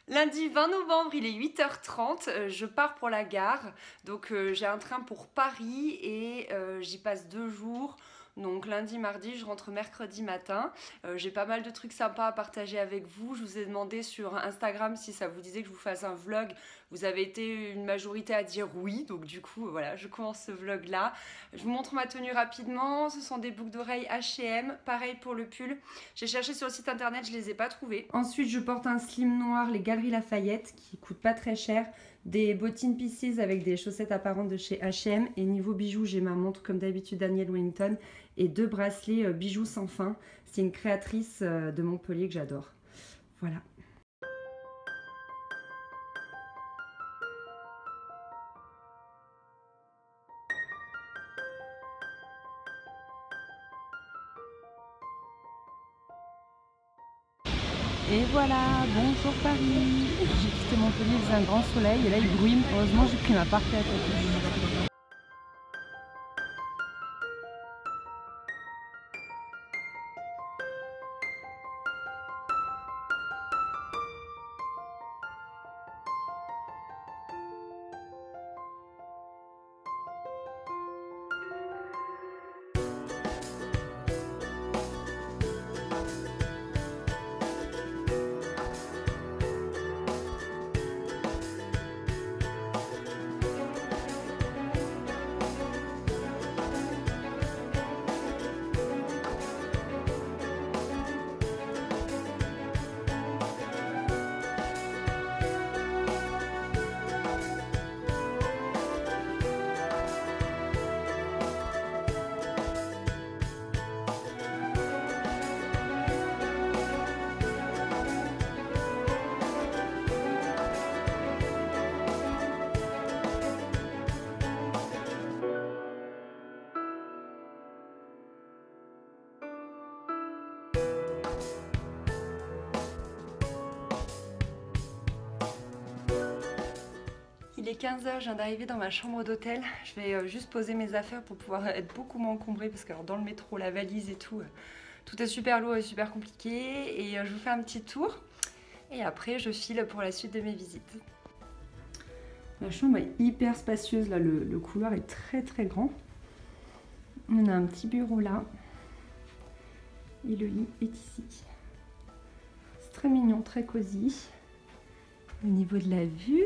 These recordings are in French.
Lundi 20 novembre, il est 8h30, je pars pour la gare, donc j'ai un train pour Paris et j'y passe 2 jours. Donc lundi, mardi, je rentre mercredi matin. J'ai pas mal de trucs sympas à partager avec vous. Je vous ai demandé sur Instagram si ça vous disait que je vous fasse un vlog. Vous avez été une majorité à dire oui, donc du coup, voilà, je commence ce vlog là. Je vous montre ma tenue rapidement. Ce sont des boucles d'oreilles H&M. Pareil pour le pull. J'ai cherché sur le site internet, je les ai pas trouvés. Ensuite, je porte un slim noir, les Galeries Lafayette, qui coûte pas très cher. Des bottines Pieces avec des chaussettes apparentes de chez H&M. Et niveau bijoux, j'ai ma montre comme d'habitude Daniel Wellington et 2 bracelets bijoux sans fin. C'est une créatrice de Montpellier que j'adore. Voilà. Et voilà, bonjour Paris. J'ai quitté Montpellier, il faisait un grand soleil et là il bruine. Heureusement j'ai pris ma partie à côté. Il est 15h, je viens d'arriver dans ma chambre d'hôtel. Je vais juste poser mes affaires pour pouvoir être beaucoup moins encombrée parce que alors, dans le métro, la valise et tout, tout est super lourd et super compliqué. Et je vous fais un petit tour et après je file pour la suite de mes visites. La chambre est hyper spacieuse, là le couloir est très grand. On a un petit bureau là et le lit est ici. C'est très mignon, très cosy. Au niveau de la vue,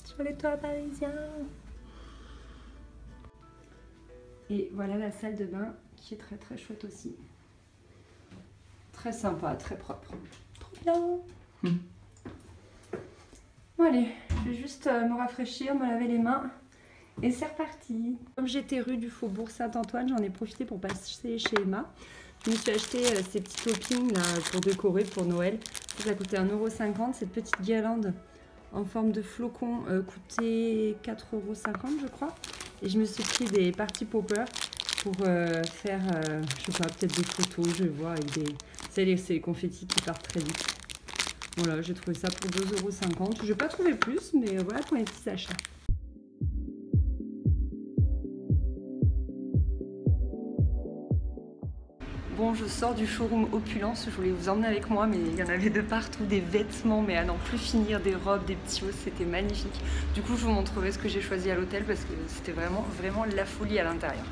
sur les toits parisiens. Et voilà la salle de bain qui est très chouette aussi. Très sympa, très propre. Trop bien. Bon allez, je vais juste me rafraîchir, me laver les mains et c'est reparti. Comme j'étais rue du Faubourg Saint-Antoine, j'en ai profité pour passer chez Emma. Je me suis acheté ces petits toppings là pour décorer pour Noël. Ça coûtait 1,50 €. Cette petite guirlande en forme de flocon coûtait 4,50 € je crois. Et je me suis pris des party poppers pour faire, je sais pas, peut-être des photos, je vais voir, avec des... C'est les confettis qui partent très vite. Voilà, j'ai trouvé ça pour 2,50 €. Je n'ai pas trouvé plus, mais voilà pour les petits achats. Bon, je sors du showroom Opulence, je voulais vous emmener avec moi, mais il y en avait de partout, des vêtements, mais à n'en plus finir, des robes, des petits hauts, c'était magnifique. Du coup, je vous montrerai ce que j'ai choisi à l'hôtel parce que c'était vraiment la folie à l'intérieur.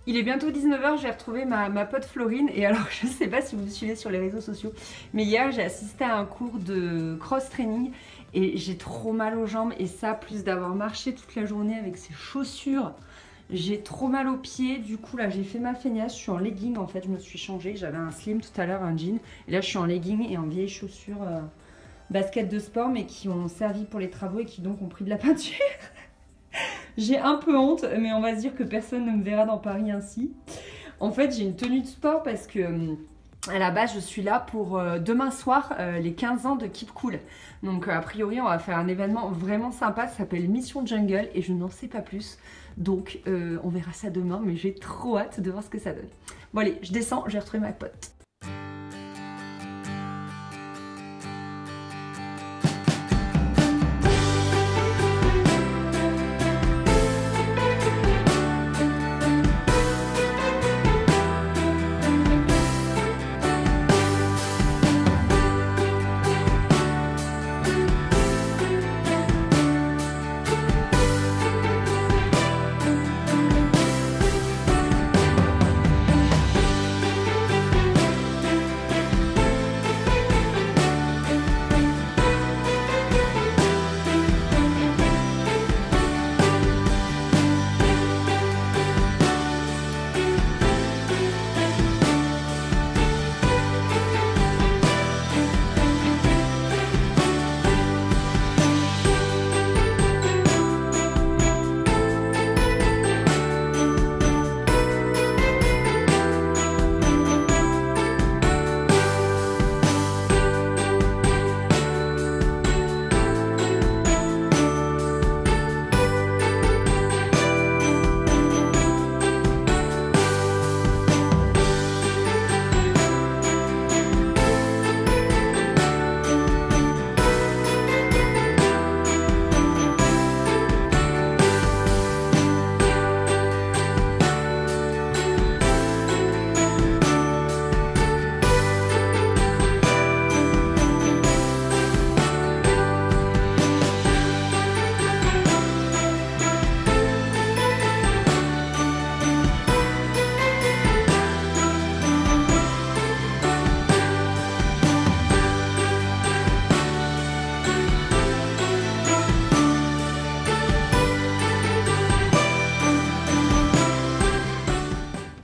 Il est bientôt 19h, j'ai retrouvé ma pote Florine et alors je sais pas si vous me suivez sur les réseaux sociaux, mais hier j'ai assisté à un cours de cross-training et j'ai trop mal aux jambes et ça, plus d'avoir marché toute la journée avec ces chaussures, j'ai trop mal aux pieds. Du coup là j'ai fait ma feignasse, je suis en legging en fait, je me suis changée, j'avais un slim tout à l'heure, un jean, et là je suis en legging et en vieilles chaussures baskets de sport mais qui ont servi pour les travaux et qui donc ont pris de la peinture. J'ai un peu honte, mais on va se dire que personne ne me verra dans Paris ainsi. En fait, j'ai une tenue de sport parce que à la base, je suis là pour demain soir, les 15 ans de Keep Cool. Donc, a priori, on va faire un événement vraiment sympa. Ça s'appelle Mission Jungle et je n'en sais pas plus. Donc, on verra ça demain, mais j'ai trop hâte de voir ce que ça donne. Bon, allez, je descends, je vais retrouver ma pote.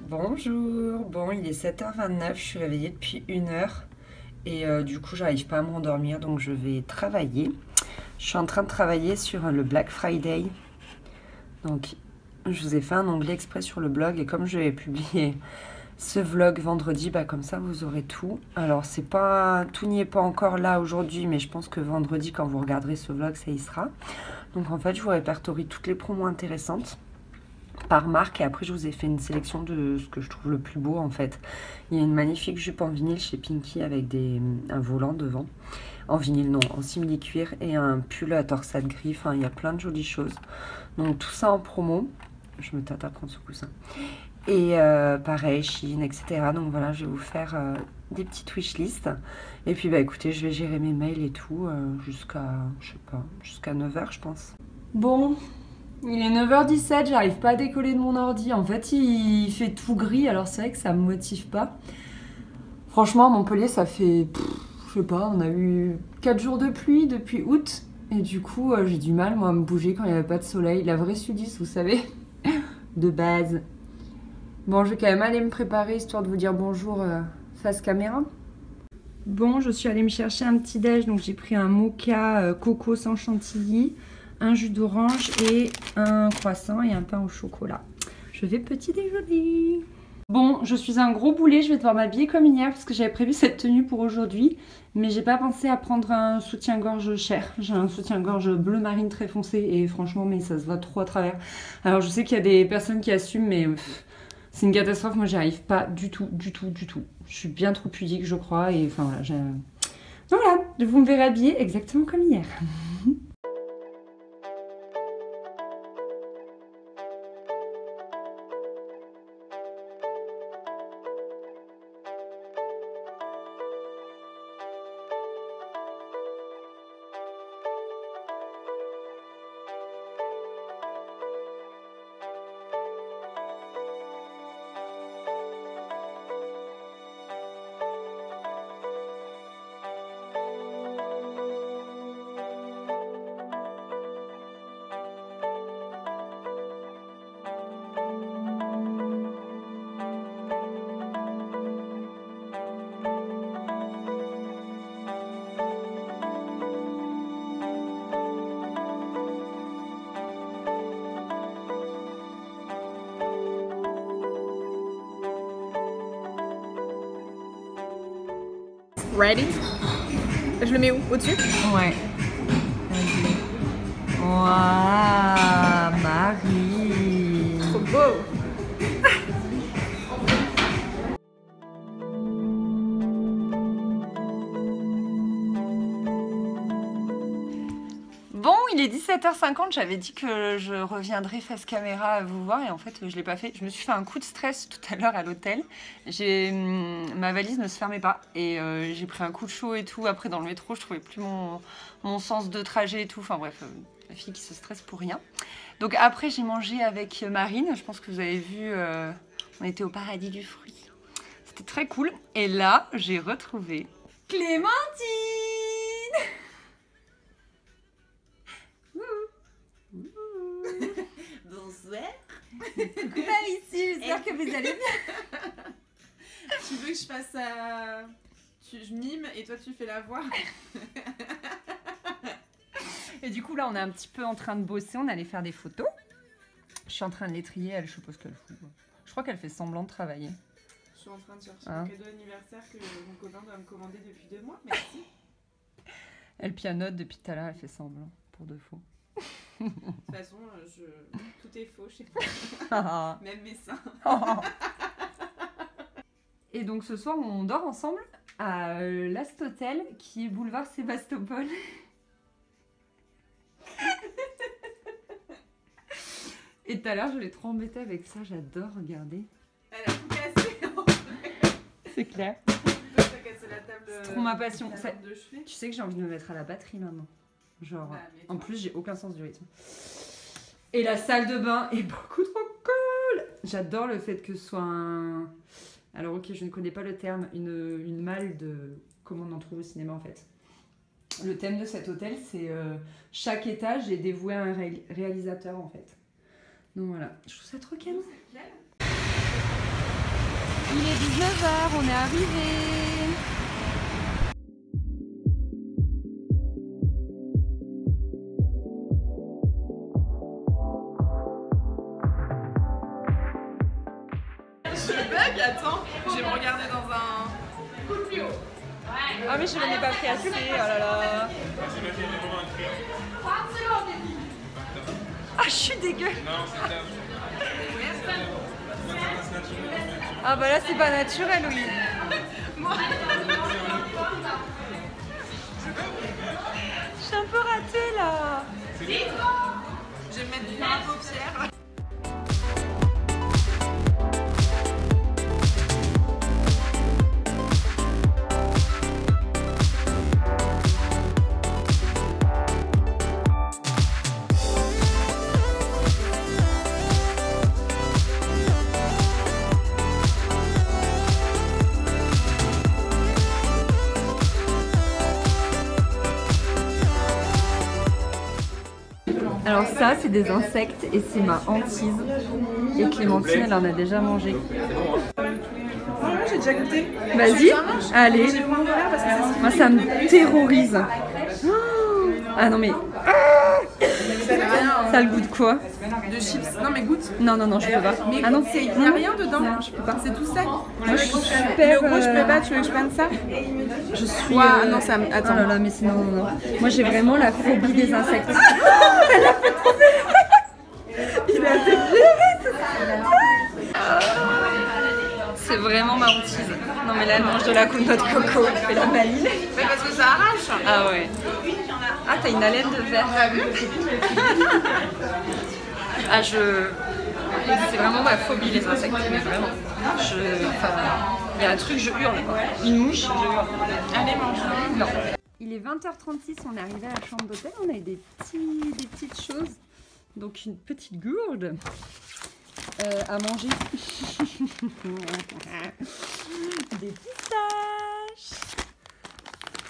Bonjour, bon il est 7h29, je suis réveillée depuis 1h et du coup j'arrive pas à m'endormir donc je vais travailler. Je suis en train de travailler sur le Black Friday, donc je vous ai fait un onglet exprès sur le blog et comme je vais publier ce vlog vendredi, bah comme ça vous aurez tout. Alors c'est pas, tout n'y est pas encore là aujourd'hui mais je pense que vendredi quand vous regarderez ce vlog ça y sera. Donc en fait je vous répertorie toutes les promos intéressantes par marque et après je vous ai fait une sélection de ce que je trouve le plus beau en fait. Il y a une magnifique jupe en vinyle chez Pinky avec un volant devant, en vinyle non, en simili-cuir et un pull à torsade gris, enfin il y a plein de jolies choses. Donc tout ça en promo, je me tâte à prendre ce coussin. Et pareil, Shein, etc. Donc voilà, je vais vous faire des petites wishlists. Et puis bah écoutez, je vais gérer mes mails et tout jusqu'à, je sais pas, jusqu'à 9h je pense. Bon, il est 9h17, j'arrive pas à décoller de mon ordi. En fait, il fait tout gris, alors c'est vrai que ça me motive pas. Franchement, à Montpellier, ça fait, je sais pas, on a eu 4 jours de pluie depuis août. Et du coup, j'ai du mal, moi, à me bouger quand il n'y avait pas de soleil. La vraie sudiste, vous savez, de base. Bon, je vais quand même aller me préparer, histoire de vous dire bonjour face caméra. Bon, je suis allée me chercher un petit déj, donc j'ai pris un mocha coco sans chantilly, un jus d'orange et un croissant et un pain au chocolat. Je vais petit déjeuner. Bon, je suis un gros boulet, je vais devoir m'habiller comme hier parce que j'avais prévu cette tenue pour aujourd'hui. Mais j'ai pas pensé à prendre un soutien-gorge cher. J'ai un soutien-gorge bleu marine très foncé et franchement, mais ça se voit trop à travers. Alors je sais qu'il y a des personnes qui assument, mais c'est une catastrophe. Moi, j'y arrive pas du tout, du tout, du tout. Je suis bien trop pudique, je crois. Et enfin voilà, donc voilà, vous me verrez habillée exactement comme hier. Ready? Je le mets où? Au-dessus? Ouais. Waouh, Marie. Trop beau! Bon, il est 17h50, j'avais dit que je reviendrais face caméra à vous voir et en fait je l'ai pas fait. Je me suis fait un coup de stress tout à l'heure à l'hôtel. Ma valise ne se fermait pas et j'ai pris un coup de chaud et tout. Après dans le métro, je trouvais plus mon sens de trajet et tout. Enfin bref, la fille qui se stresse pour rien. Donc après j'ai mangé avec Marine, je pense que vous avez vu, on était au paradis du fruit. C'était très cool. Et là, j'ai retrouvé Clémentine. Bonsoir. Coucou ici, j'espère que vous allez bien. Tu veux que je fasse je mime et toi tu fais la voix? Et du coup là on est un petit peu en train de bosser, on allait faire des photos. Je suis en train de les trier, elle je suppose qu'elle fout. Je crois qu'elle fait semblant de travailler. Je suis en train de chercher un cadeau d'anniversaire que mon copain doit me commander depuis 2 mois, merci. Elle pianote depuis tout à l'heure, elle fait semblant, pour de faux. De toute façon, tout est faux chez moi. Même mes seins. Et donc ce soir, on dort ensemble à l'Ast Hotel, qui est boulevard Sébastopol. Et tout à l'heure, je l'ai trop embêtée avec ça, j'adore regarder. Elle a tout cassé. C'est clair. T'as cassé la table. C'est trop ma passion. La table de chevet. Tu sais que j'ai envie de me mettre à la batterie maintenant. Genre, Bah, en plus, j'ai aucun sens du rythme. Et la salle de bain est beaucoup trop cool. J'adore le fait que ce soit un... Alors ok, je ne connais pas le terme, une malle de... Comment on en trouve au cinéma en fait. Le thème de cet hôtel, c'est chaque étage est dévoué à un réalisateur en fait. Donc voilà, je trouve ça trop canon. Il est 19h, on est arrivé. Je bug, attends, je vais me regarder dans un... Coup plus haut. Ah mais je n'en ai pas pris assez, oh là là. Ah je suis dégueu. Ah bah là c'est pas naturel oui. Je suis un peu ratée là. Je vais me mettre du fard à paupières. Alors ça c'est des insectes et c'est ma hantise. Et Clémentine elle en a déjà mangé. J'ai déjà goûté. Vas-y, allez. J'ai moins d'horaire parce que c'est ce Moi ça me terrorise. Ah non mais... Ça a le goût de quoi? de chips. Non mais goûte. Non, non, non, je peux pas. Mais Ah non, il n'y a rien dedans. Non, je peux pas. C'est tout sec. Moi je suis super... Le gros je peux pas, tu veux que je prenne ça? Je suis... Ouah, non, ça me... Oh Attends. là là, mais c'est non, non, non. Moi j'ai vraiment la phobie des insectes. Il a été C'est vraiment ma hantise. Non mais là elle mange de la noix de coco, elle fait la maline. Mais parce que ça arrache. Ah ouais. Ah t'as une haleine de verre. T'as vu? Ah c'est vraiment ma phobie les insectes, mais vraiment. Il y a un truc, je hurle. Une mouche, je hurle. Allez, mange. Non. Il est 20h36, on est arrivé à la chambre d'hôtel, on a eu des petites choses. Donc une petite gourde à manger. Des pistaches.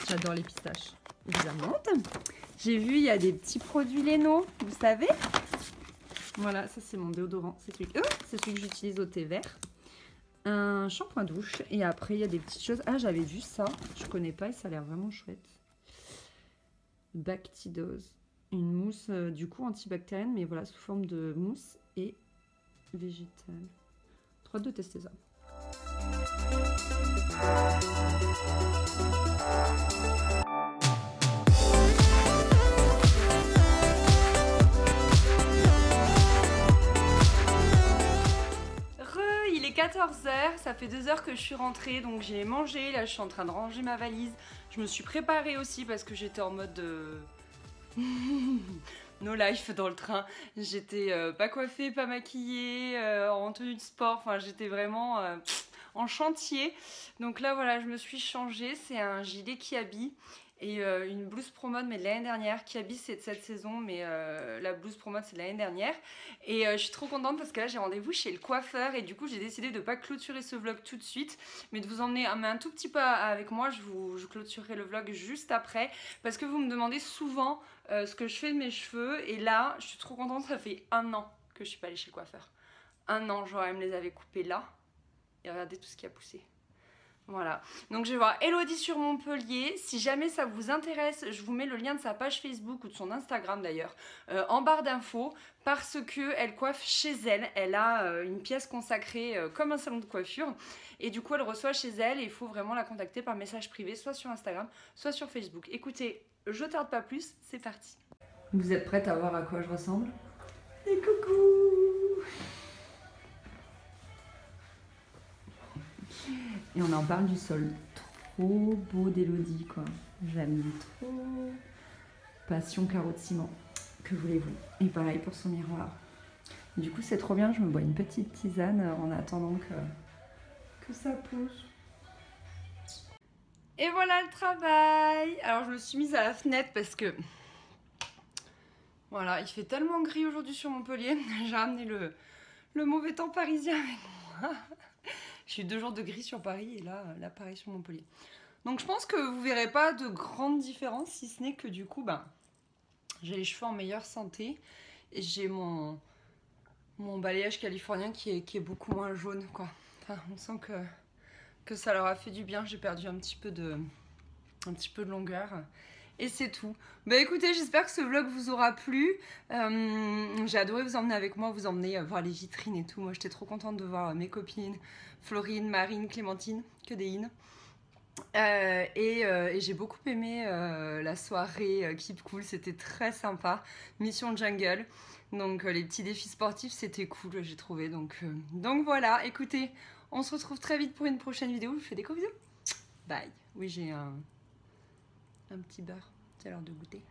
J'adore les pistaches, évidemment. J'ai vu, il y a des petits produits Léno, vous savez. Voilà, ça c'est mon déodorant. C'est celui que j'utilise au thé vert. Un shampoing douche. Et après, il y a des petites choses. Ah, j'avais vu ça. Je connais pas et ça a l'air vraiment chouette. Bactidose. Une mousse, du coup, antibactérienne, mais voilà, sous forme de mousse et végétale. Trop hâte de tester ça. Il est 14h, ça fait 2 heures que je suis rentrée, donc j'ai mangé, là je suis en train de ranger ma valise. Je me suis préparée aussi parce que j'étais en mode no life dans le train. J'étais pas coiffée, pas maquillée, en tenue de sport, enfin j'étais vraiment en chantier. Donc là voilà, je me suis changée, c'est un gilet Kiabi et une blouse Promode mais de l'année dernière. Kiabi c'est de cette saison mais la blouse Promode c'est de l'année dernière. Et je suis trop contente parce que là j'ai rendez-vous chez le coiffeur et du coup j'ai décidé de ne pas clôturer ce vlog tout de suite mais de vous emmener un tout petit peu avec moi. Je clôturerai le vlog juste après parce que vous me demandez souvent ce que je fais de mes cheveux et là je suis trop contente, ça fait 1 an que je suis pas allée chez le coiffeur. 1 an, genre elle me les avait coupés là et regardez tout ce qui a poussé. Voilà, donc je vais voir Elodie sur Montpellier. Si jamais ça vous intéresse, je vous mets le lien de sa page Facebook ou de son Instagram d'ailleurs en barre d'infos parce que elle coiffe chez elle. Elle a une pièce consacrée comme un salon de coiffure et du coup elle reçoit chez elle et il faut vraiment la contacter par message privé, soit sur Instagram, soit sur Facebook. Écoutez, je tarde pas plus, c'est parti. Vous êtes prête à voir à quoi je ressemble? Et coucou! Et on en parle du sol trop beau d'Elodie quoi. J'aime trop. Passion carreau de ciment. Que voulez-vous? Et pareil pour son miroir. Du coup c'est trop bien, je me bois une petite tisane en attendant que ça pousse. Et voilà le travail. Alors je me suis mise à la fenêtre parce que voilà, il fait tellement gris aujourd'hui sur Montpellier. J'ai ramené le mauvais temps parisien avec moi. J'ai eu 2 jours de gris sur Paris et là pareil sur Montpellier. Donc je pense que vous verrez pas de grande différence si ce n'est que du coup j'ai les cheveux en meilleure santé et j'ai mon balayage californien qui est beaucoup moins jaune quoi. Enfin, on sent que ça leur a fait du bien. J'ai perdu un petit peu de longueur. Et c'est tout. Bah écoutez, j'espère que ce vlog vous aura plu. J'ai adoré vous emmener avec moi, vous emmener voir les vitrines et tout. Moi j'étais trop contente de voir mes copines, Florine, Marine, Clémentine, que des in. Et j'ai beaucoup aimé la soirée Keep Cool, c'était très sympa. Mission Jungle, donc les petits défis sportifs c'était cool j'ai trouvé. Donc voilà, écoutez, on se retrouve très vite pour une prochaine vidéo. Je vous fais des gros bisous. Bye. Oui j'ai un petit beurre, c'est l'heure de goûter.